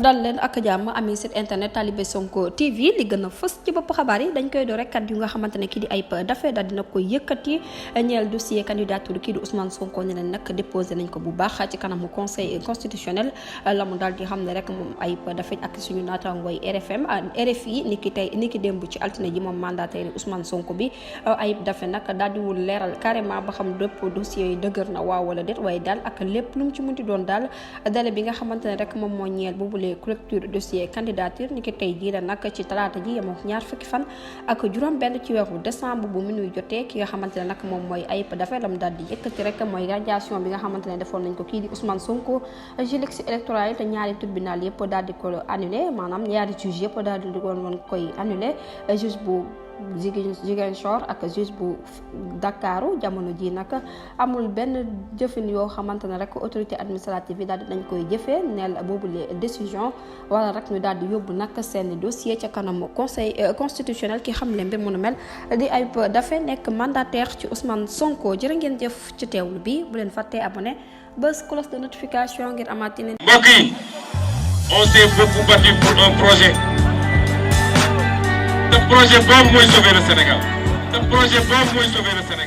dal leen ak jàmm ami site internet Talibé Sonko TV li gën a fës ci bopp xabaar yi dañ koy door rek kat yu nga xamante ne kii di Ayib Daffé daal dina ko yëkkati ñeel dossier candidature kii di Ousmane Sonko ne leen nag déposé nañ ko bu baax ci kanamu conseil constitutionnel la mu daal di xam ne rek moom Ayib Daffé ak suñu naataangooy RFI ni ki démb ci altine ji moom mandataire Ousmane Sonko bi Ayib Daffé nag daal di wul leeral carrément ba xam dëpp dossier yi dëgër na waaw wala déet waaye daal ak lépp lu mu ci munti doon daal dale bi nga xamante ne rek moom moo ñeel boobu collecture dossier candidature ni ki tey jii la nag ci talaata ji yemoo ñaar fukki fan ak juróom benn ci weeru décembre bu minuy jotee ki nga xamante ne nag moom mooy Ayib Daffé lam daal di yëkkati rek mooy radiation bi nga xamante ne defoon nañ ko kii di Ousmane Sonko ci liste électorale yi te ñaari tribunal yëpp daal di ko annulé maanaam ñaari juge yëpp daal di woon koy annulé juge bu Ziguinchor ak juge bu Dakaru jamono ji nag amul benn jëfin yoo xamante ne rek autorité administrative yi daal di nañ koy jëfee neel boobu les décision wala rek ñu daal di yóbbu nag seen dossier ca kanam conseil constitutionnel ki xam leen mbir mu nu mel di Ayib Daffé nekk mandataire ci Ousmane Sonko jërë ngeen jëf ci teewlu bi bu leen fàttee abonné bës cloche de notification ngir amaat yeneen. Mbokk yi, on s'est beaucoup battu pour un projet. Ce projet boobu mooy sauver le Sénégal. Ce projet boobu mooy sauver le Sénégal.